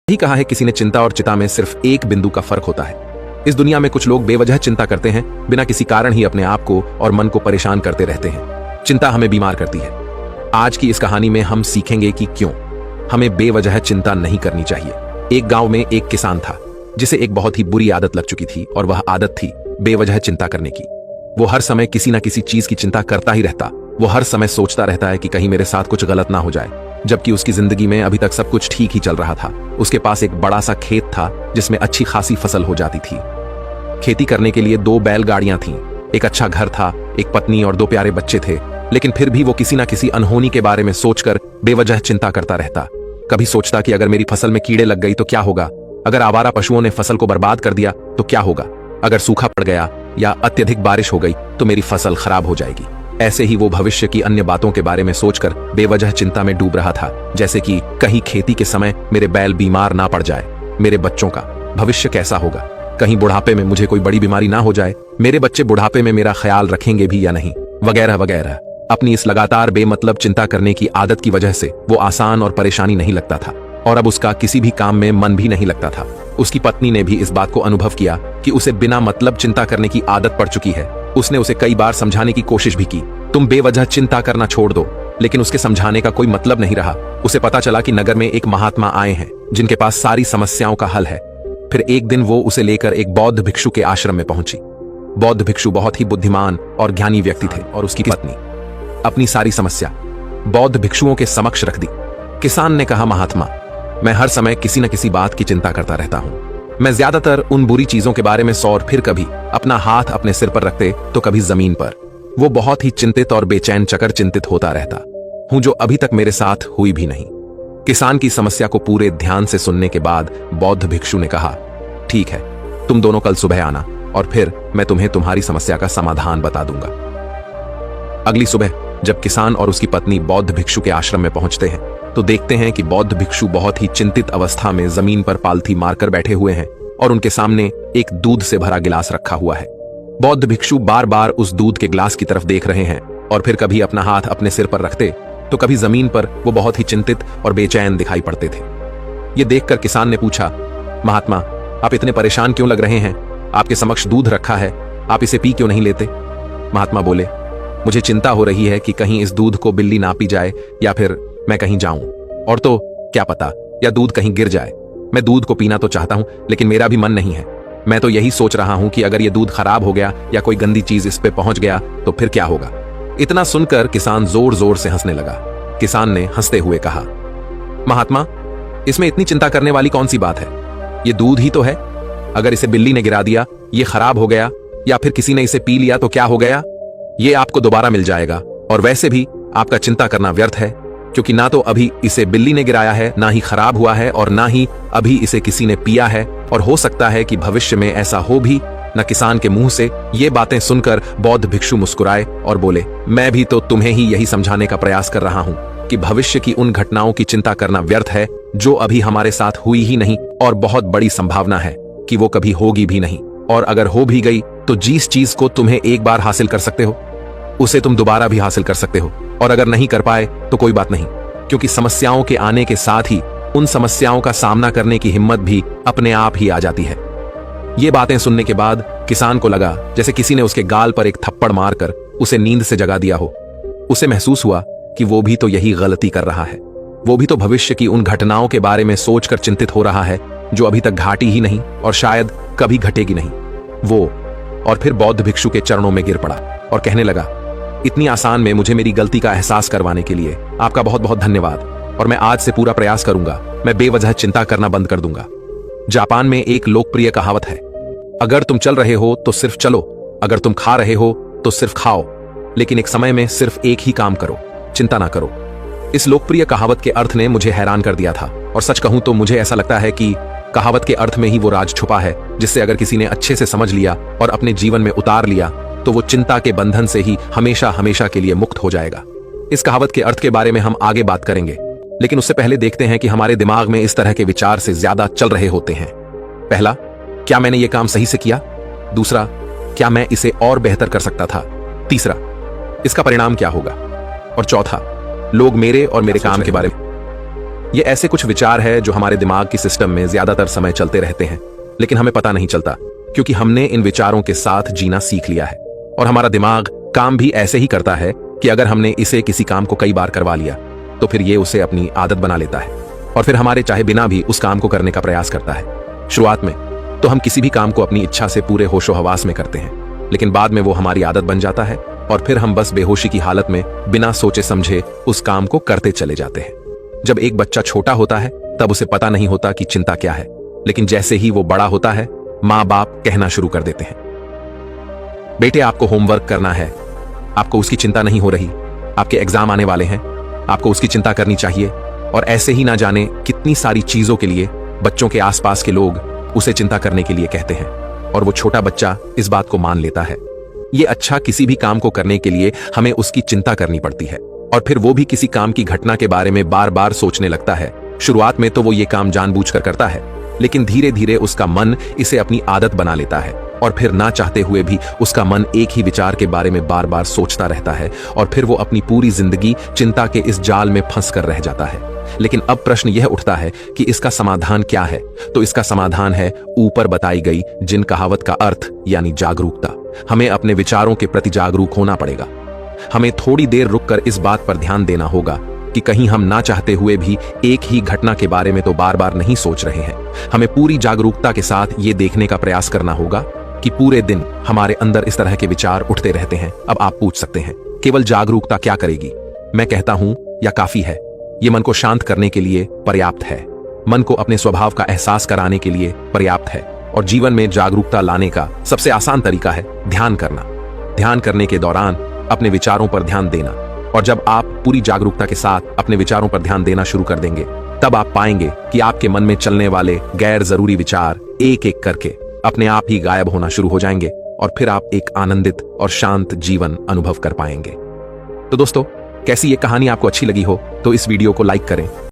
ही कहा है किसी ने, चिंता और चिता में सिर्फ एक बिंदु का फर्क होता है। इस दुनिया में कुछ लोग बेवजह चिंता करते हैं, बिना किसी कारण ही अपने आप को और मन को परेशान करते रहते हैं। चिंता हमें बीमार करती है। आज की इस कहानी में हम सीखेंगे कि क्यों हमें बेवजह चिंता नहीं करनी चाहिए। एक गांव में एक किसान था जिसे एक बहुत ही बुरी आदत लग चुकी थी, और वह आदत थी बेवजह चिंता करने की। वो हर समय किसी न किसी चीज की चिंता करता ही रहता। वो हर समय सोचता रहता है कि कहीं मेरे साथ कुछ गलत ना हो जाए, जबकि उसकी जिंदगी में अभी तक सब कुछ ठीक ही चल रहा था। उसके पास एक बड़ा सा खेत था जिसमें अच्छी खासी फसल हो जाती थी। खेती करने के लिए 2 बैलगाड़ियां थीं, एक अच्छा घर था, एक पत्नी और 2 प्यारे बच्चे थे। लेकिन फिर भी वो किसी न किसी अनहोनी के बारे में सोचकर बेवजह चिंता करता रहता। कभी सोचता कि अगर मेरी फसल में कीड़े लग गई तो क्या होगा, अगर आवारा पशुओं ने फसल को बर्बाद कर दिया तो क्या होगा, अगर सूखा पड़ गया या अत्यधिक बारिश हो गई तो मेरी फसल खराब हो जाएगी। ऐसे ही वो भविष्य की अन्य बातों के बारे में सोचकर बेवजह चिंता में डूब रहा था, जैसे कि कहीं खेती के समय मेरे बैल बीमार ना पड़ जाए, मेरे बच्चों का भविष्य कैसा होगा, कहीं बुढ़ापे में मुझे कोई बड़ी बीमारी ना हो जाए, मेरे बच्चे बुढ़ापे में मेरा ख्याल रखेंगे भी या नहीं, वगैरह वगैरह। अपनी इस लगातार बेमतलब चिंता करने की आदत की वजह से वो आसान और परेशानी नहीं लगता था, और अब उसका किसी भी काम में मन भी नहीं लगता था। उसकी पत्नी ने भी इस बात को अनुभव किया कि उसे बिना मतलब चिंता करने की आदत पड़ चुकी है। उसने उसे कई बार समझाने की कोशिश भी की, तुम बेवजह चिंता करना छोड़ दो, लेकिन उसके समझाने का कोई मतलब नहीं रहा। उसे पता चला कि नगर में एक महात्मा आए हैं जिनके पास सारी समस्याओं का हल है। फिर एक दिन वो उसे लेकर एक बौद्ध भिक्षु के आश्रम में पहुंची। बौद्ध भिक्षु बहुत ही बुद्धिमान और ज्ञानी व्यक्ति थे, और उसकी पत्नी अपनी सारी समस्या बौद्ध भिक्षुओं के समक्ष रख दी। किसान ने कहा, महात्मा, मैं हर समय किसी न किसी बात की चिंता करता रहता हूं। मैं ज्यादातर उन बुरी चीजों के बारे में और फिर कभी अपना हाथ अपने सिर पर रखते तो कभी जमीन पर। वो बहुत ही चिंतित और बेचैन चकर चिंतित होता रहता हूं, जो अभी तक मेरे साथ हुई भी नहीं। किसान की समस्या को पूरे ध्यान से सुनने के बाद बौद्ध भिक्षु ने कहा, ठीक है, तुम दोनों कल सुबह आना और फिर मैं तुम्हें तुम्हारी समस्या का समाधान बता दूंगा। अगली सुबह जब किसान और उसकी पत्नी बौद्ध भिक्षु के आश्रम में पहुंचते हैं तो देखते हैं कि बौद्ध भिक्षु बहुत ही चिंतित अवस्था में जमीन पर पालथी मारकर बैठे हुए हैं, और उनके सामने एक दूध से भरा गिलास रखा हुआ है। बौद्ध भिक्षु बार बार उस दूध के गिलास की तरफ देख रहे हैं, और फिर कभी अपना हाथ अपने सिर पर रखते तो कभी जमीन पर वो बहुत ही चिंतित और बेचैन दिखाई पड़ते थे। ये देखकर किसान ने पूछा, महात्मा, आप इतने परेशान क्यों लग रहे हैं? आपके समक्ष दूध रखा है, आप इसे पी क्यों नहीं लेते? महात्मा बोले, मुझे चिंता हो रही है कि कहीं इस दूध को बिल्ली ना पी जाए, या फिर मैं कहीं जाऊं और तो क्या पता, या दूध कहीं गिर जाए। मैं दूध को पीना तो चाहता हूं, लेकिन मेरा भी मन नहीं है। मैं तो यही सोच रहा हूं कि अगर ये दूध खराब हो गया या कोई गंदी चीज इस पे पहुंच गया तो फिर क्या होगा। इतना सुनकर किसान जोर जोर से हंसने लगा। किसान ने हंसते हुए कहा, महात्मा, इसमें इतनी चिंता करने वाली कौन सी बात है? ये दूध ही तो है। अगर इसे बिल्ली ने गिरा दिया, ये खराब हो गया, या फिर किसी ने इसे पी लिया तो क्या हो गया? ये आपको दोबारा मिल जाएगा, और वैसे भी आपका चिंता करना व्यर्थ है, क्योंकि ना तो अभी इसे बिल्ली ने गिराया है, ना ही खराब हुआ है, और ना ही अभी इसे किसी ने पिया है, और हो सकता है कि भविष्य में ऐसा हो भी न। किसान के मुंह से ये बातें सुनकर बौद्ध भिक्षु मुस्कुराए और बोले, मैं भी तो तुम्हें ही यही समझाने का प्रयास कर रहा हूं कि भविष्य की उन घटनाओं की चिंता करना व्यर्थ है जो अभी हमारे साथ हुई ही नहीं, और बहुत बड़ी संभावना है कि वो कभी होगी भी नहीं। और अगर हो भी गई तो जिस चीज को तुम्हें एक बार हासिल कर सकते हो उसे तुम दोबारा भी हासिल कर सकते हो, और अगर नहीं कर पाए तो कोई बात नहीं, क्योंकि समस्याओं के आने के साथ ही उन समस्याओं का सामना करने की हिम्मत भी अपने आप ही आ जाती है। ये बातें सुनने के बाद किसान को लगा जैसे किसी ने उसके गाल पर एक थप्पड़ मारकर उसे नींद से जगा दिया हो। उसे महसूस हुआ कि वो भी तो यही गलती कर रहा है। वो भी तो भविष्य की उन घटनाओं के बारे में सोचकर चिंतित हो रहा है जो अभी तक घटी ही नहीं और शायद कभी घटेगी नहीं। वो और फिर बौद्ध भिक्षु के चरणों में गिर पड़ा और कहने लगा, इतनी आसान में मुझे मेरी गलती का एहसास करवाने के लिए आपका बहुत बहुत धन्यवाद, और मैं आज से पूरा प्रयास करूंगा, मैं बेवजह चिंता करना बंद कर दूंगा। जापान में एक लोकप्रिय कहावत है, अगर तुम चल रहे हो तो सिर्फ चलो, अगर तुम खा रहे हो तो सिर्फ खाओ, लेकिन एक समय में सिर्फ एक ही काम करो, चिंता ना करो। इस लोकप्रिय कहावत के अर्थ ने मुझे हैरान कर दिया था, और सच कहूं तो मुझे ऐसा लगता है कि कहावत के अर्थ में ही वो राज छुपा है जिससे अगर किसी ने अच्छे से समझ लिया और अपने जीवन में उतार लिया तो वो चिंता के बंधन से ही हमेशा हमेशा के लिए मुक्त हो जाएगा। इस कहावत के अर्थ के बारे में हम आगे बात करेंगे, लेकिन उससे पहले देखते हैं कि हमारे दिमाग में इस तरह के विचार से ज्यादा चल रहे होते हैं। पहला, क्या मैंने ये काम सही से किया? दूसरा, क्या मैं इसे और बेहतर कर सकता था? तीसरा, इसका परिणाम क्या होगा? और चौथा, लोग मेरे और मेरे काम के बारे में ये ऐसे कुछ विचार है जो हमारे दिमाग की सिस्टम में ज्यादातर समय चलते रहते हैं, लेकिन हमें पता नहीं चलता क्योंकि हमने इन विचारों के साथ जीना सीख लिया है। और हमारा दिमाग काम भी ऐसे ही करता है कि अगर हमने इसे किसी काम को कई बार करवा लिया तो फिर ये उसे अपनी आदत बना लेता है और फिर हमारे चाहे बिना भी उस काम को करने का प्रयास करता है। शुरुआत में तो हम किसी भी काम को अपनी इच्छा से पूरे होशो हवास में करते हैं, लेकिन बाद में वो हमारी आदत बन जाता है और फिर हम बस बेहोशी की हालत में बिना सोचे समझे उस काम को करते चले जाते हैं। जब एक बच्चा छोटा होता है तब उसे पता नहीं होता कि चिंता क्या है, लेकिन जैसे ही वो बड़ा होता है माँ बाप कहना शुरू कर देते हैं, बेटे आपको होमवर्क करना है, आपको उसकी चिंता नहीं हो रही, आपके एग्जाम आने वाले हैं, आपको उसकी चिंता करनी चाहिए। और ऐसे ही ना जाने कितनी सारी चीजों के लिए बच्चों के आसपास के लोग उसे चिंता करने के लिए कहते हैं और वो छोटा बच्चा इस बात को मान लेता है। ये अच्छा, किसी भी काम को करने के लिए हमें उसकी चिंता करनी पड़ती है और फिर वो भी किसी काम की घटना के बारे में बार बार सोचने लगता है। शुरुआत में तो वो ये काम जानबूझकर करता है, लेकिन धीरे धीरे उसका मन इसे अपनी आदत बना लेता है और फिर ना चाहते हुए भी उसका मन एक ही विचार के बारे में बार बार सोचता रहता है और फिर वो अपनी पूरी जिंदगी चिंता के इस जाल में फंस कर रह जाता है। लेकिन अब प्रश्न यह उठता है कि इसका समाधान क्या है? तो इसका समाधान है ऊपर बताई गई जिन कहावत का अर्थ यानी जागरूकता। हमें अपने विचारों के प्रति जागरूक होना पड़ेगा। हमें थोड़ी देर रुककर इस बात पर ध्यान देना होगा कि कहीं हम ना चाहते हुए भी एक ही घटना के बारे में तो बार बार नहीं सोच रहे हैं। हमें पूरी जागरूकता के साथ ये देखने का प्रयास करना होगा कि पूरे दिन हमारे अंदर इस तरह के विचार उठते रहते हैं। अब आप पूछ सकते हैं, केवल जागरूकता क्या करेगी? मैं कहता हूं या काफी है। ये मन को शांत करने के लिए पर्याप्त है, मन को अपने स्वभाव का एहसास कराने के लिए पर्याप्त है। और जीवन में जागरूकता लाने का सबसे आसान तरीका है ध्यान करना। ध्यान करने के दौरान अपने विचारों पर ध्यान देना, और जब आप पूरी जागरूकता के साथ अपने विचारों पर ध्यान देना शुरू कर देंगे तब आप पाएंगे कि आपके मन में चलने वाले गैर जरूरी विचार एक एक करके अपने आप ही गायब होना शुरू हो जाएंगे और फिर आप एक आनंदित और शांत जीवन अनुभव कर पाएंगे। तो दोस्तों, कैसी ये कहानी आपको अच्छी लगी हो तो इस वीडियो को लाइक करें